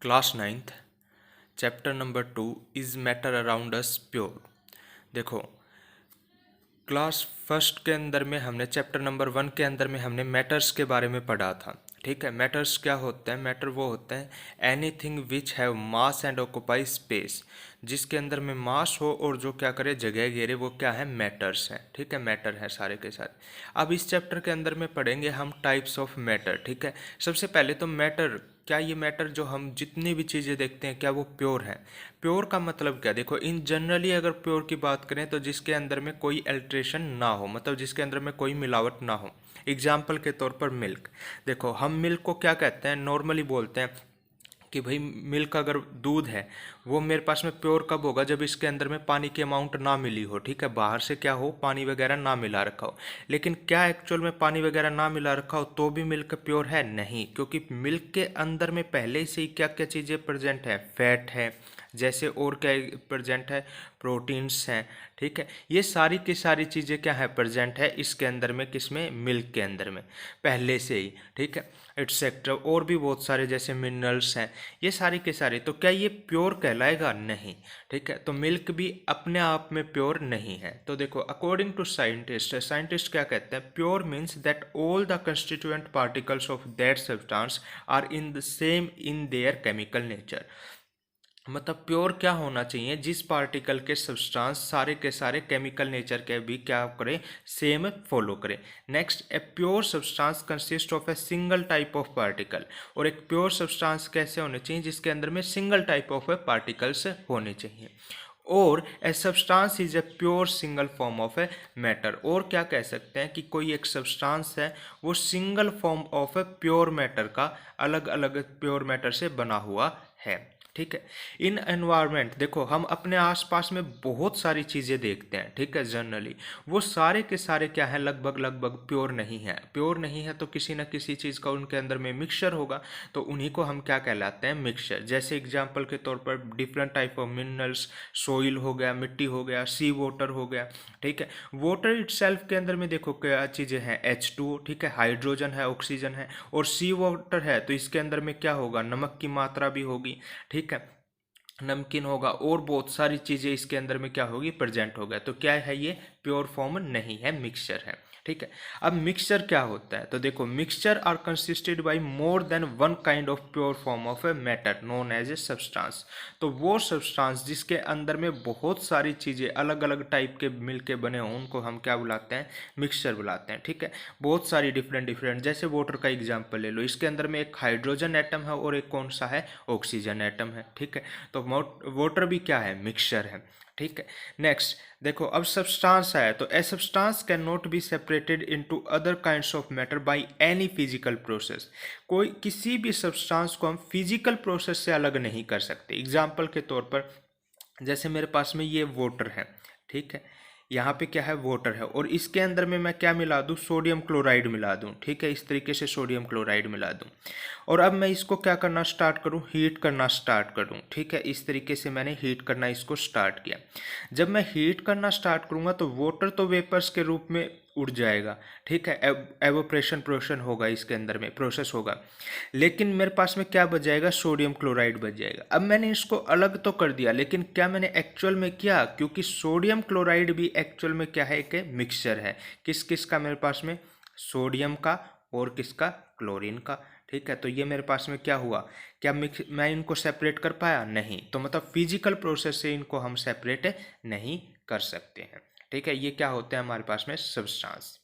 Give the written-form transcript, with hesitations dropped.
Class ninth chapter number 2 is matter around us pure. देखो, class first के अंदर में हमने चैप्टर नंबर 1 के अंदर में हमने मैटर्स के बारे में पढ़ा था। ठीक है, मैटर्स क्या होते हैं? मैटर वो होते हैं anything which have mass and occupy space, जिसके अंदर में मास हो और जो क्या करे, जगह घेरे, वो क्या है? मैटर्स हैं। ठीक है, मैटर है सारे के सारे। अब इस चैप्टर के अंदर में पढ़ेंगे हम टाइप्स ऑफ मैटर। ठीक है, सबसे पहले तो मैटर क्या, ये मैटर जो हम जितनी भी चीज़ें देखते हैं क्या वो प्योर है? प्योर का मतलब क्या? देखो, इन जनरली अगर प्योर की बात करें तो जिसके अंदर में कोई अल्ट्रेशन ना हो, मतलब जिसके अंदर में कोई मिलावट ना हो। एग्जाम्पल के तौर पर मिल्क। देखो, हम मिल्क को क्या कहते हैं? नॉर्मली बोलते हैं कि भाई मिल्क अगर दूध है वो मेरे पास में प्योर कब होगा? जब इसके अंदर में पानी की अमाउंट ना मिली हो। ठीक है, बाहर से क्या हो, पानी वगैरह ना मिला रखा हो। लेकिन क्या एक्चुअल में पानी वगैरह ना मिला रखा हो तो भी मिल्क प्योर है? नहीं, क्योंकि मिल्क के अंदर में पहले से ही क्या क्या चीज़ें प्रेजेंट है? फैट है, जैसे और क्या प्रेजेंट है? प्रोटीन्स हैं। ठीक है, ये सारी की सारी चीज़ें क्या है? प्रेजेंट है इसके अंदर में, किसमें? मिल्क के अंदर में पहले से ही। ठीक है, एटसेट्रा और भी बहुत सारे जैसे मिनरल्स हैं, ये सारी के सारे। तो क्या ये प्योर कहलाएगा? नहीं। ठीक है, तो मिल्क भी अपने आप में प्योर नहीं है। तो देखो, अकॉर्डिंग टू साइंटिस्ट क्या कहते हैं? Pure means that all the constituent particles of that substance are in the same in their chemical nature. मतलब प्योर क्या होना चाहिए? जिस पार्टिकल के सब्सटेंस सारे के सारे केमिकल नेचर के भी क्या करें? सेम फॉलो करें। Next, a pure substance consist of a single type of particle. और एक प्योर सब्सटेंस कैसे होने चाहिए? जिसके अंदर में सिंगल टाइप ऑफ पार्टिकल्स होने चाहिए। और a substance is a pure single form of a matter. और क्या कह सकते हैं कि कोई एक सब्सटेंस है वो single form of a pure matter का, अलग अलग प्योर मैटर से बना हुआ है। ठीक है, इन एनवायरनमेंट देखो, हम अपने आसपास में बहुत सारी चीज़ें देखते हैं। ठीक है, जनरली वो सारे के सारे क्या है? लगभग लगभग प्योर नहीं है। प्योर नहीं है तो किसी न किसी चीज़ का उनके अंदर में मिक्सचर होगा, तो उन्हीं को हम क्या कहलाते हैं? मिक्सचर। जैसे एग्जाम्पल के तौर पर different type of minerals, soil हो गया, मिट्टी हो गया, सी वाटर हो गया। ठीक है, वाटर इटसेल्फ के अंदर में देखो क्या चीज़ें हैं? H2O। ठीक है, हाइड्रोजन है, ऑक्सीजन है। और सी वाटर है तो इसके अंदर में क्या होगा? नमक की मात्रा भी होगी। ठीक है, नमकीन होगा और बहुत सारी चीज़ें इसके अंदर में क्या होगी? प्रेजेंट होगा। तो क्या है? ये प्योर फॉर्म नहीं है, मिक्सचर है। ठीक है, अब मिक्सचर क्या होता है? तो देखो, mixture are consisted by more than one kind of pure form of a matter known as a substance. तो वो सब्सटेंस जिसके अंदर में बहुत सारी चीज़ें अलग अलग टाइप के मिलके बने हों उनको हम क्या बुलाते हैं? मिक्सचर बुलाते हैं। ठीक है, बहुत सारी डिफरेंट डिफरेंट, जैसे वाटर का एग्जाम्पल ले लो, इसके अंदर में एक हाइड्रोजन एटम है और एक कौन सा है? ऑक्सीजन एटम है। ठीक है, तो वाटर भी क्या है? मिक्सचर है। ठीक है, नेक्स्ट देखो, अब सब्सटेंस है तो a substance can not be separated into other kinds of matter by any physical process. कोई किसी भी सब्सटेंस को हम फिजिकल प्रोसेस से अलग नहीं कर सकते। एग्जाम्पल के तौर पर जैसे मेरे पास में ये वाटर है। ठीक है, यहाँ पे क्या है? वाटर है और इसके अंदर में मैं क्या मिला दूँ? सोडियम क्लोराइड मिला दूँ। ठीक है, इस तरीके से सोडियम क्लोराइड मिला दूँ और अब मैं इसको क्या करना स्टार्ट करूँ? हीट करना स्टार्ट करूँ। ठीक है, इस तरीके से मैंने हीट करना इसको स्टार्ट किया। जब मैं हीट करना स्टार्ट करूँगा तो वाटर तो वेपर्स के रूप में उड़ जाएगा। ठीक है, एवोप्रेशन प्रोसेस होगा, इसके अंदर में प्रोसेस होगा। लेकिन मेरे पास में क्या बच जाएगा? सोडियम क्लोराइड बच जाएगा। अब मैंने इसको अलग तो कर दिया, लेकिन क्या मैंने एक्चुअल में किया? क्योंकि सोडियम क्लोराइड भी एक्चुअल में क्या है? एक मिक्सचर है। किस किस का मेरे पास में? सोडियम का और किसका? क्लोरीन का। ठीक है, तो ये मेरे पास में क्या हुआ? क्या मैं इनको सेपरेट कर पाया? नहीं। तो मतलब फिजिकल प्रोसेस से इनको हम सेपरेट नहीं कर सकते हैं। ठीक है, ये क्या होते हैं हमारे पास में? सब्सटेंस।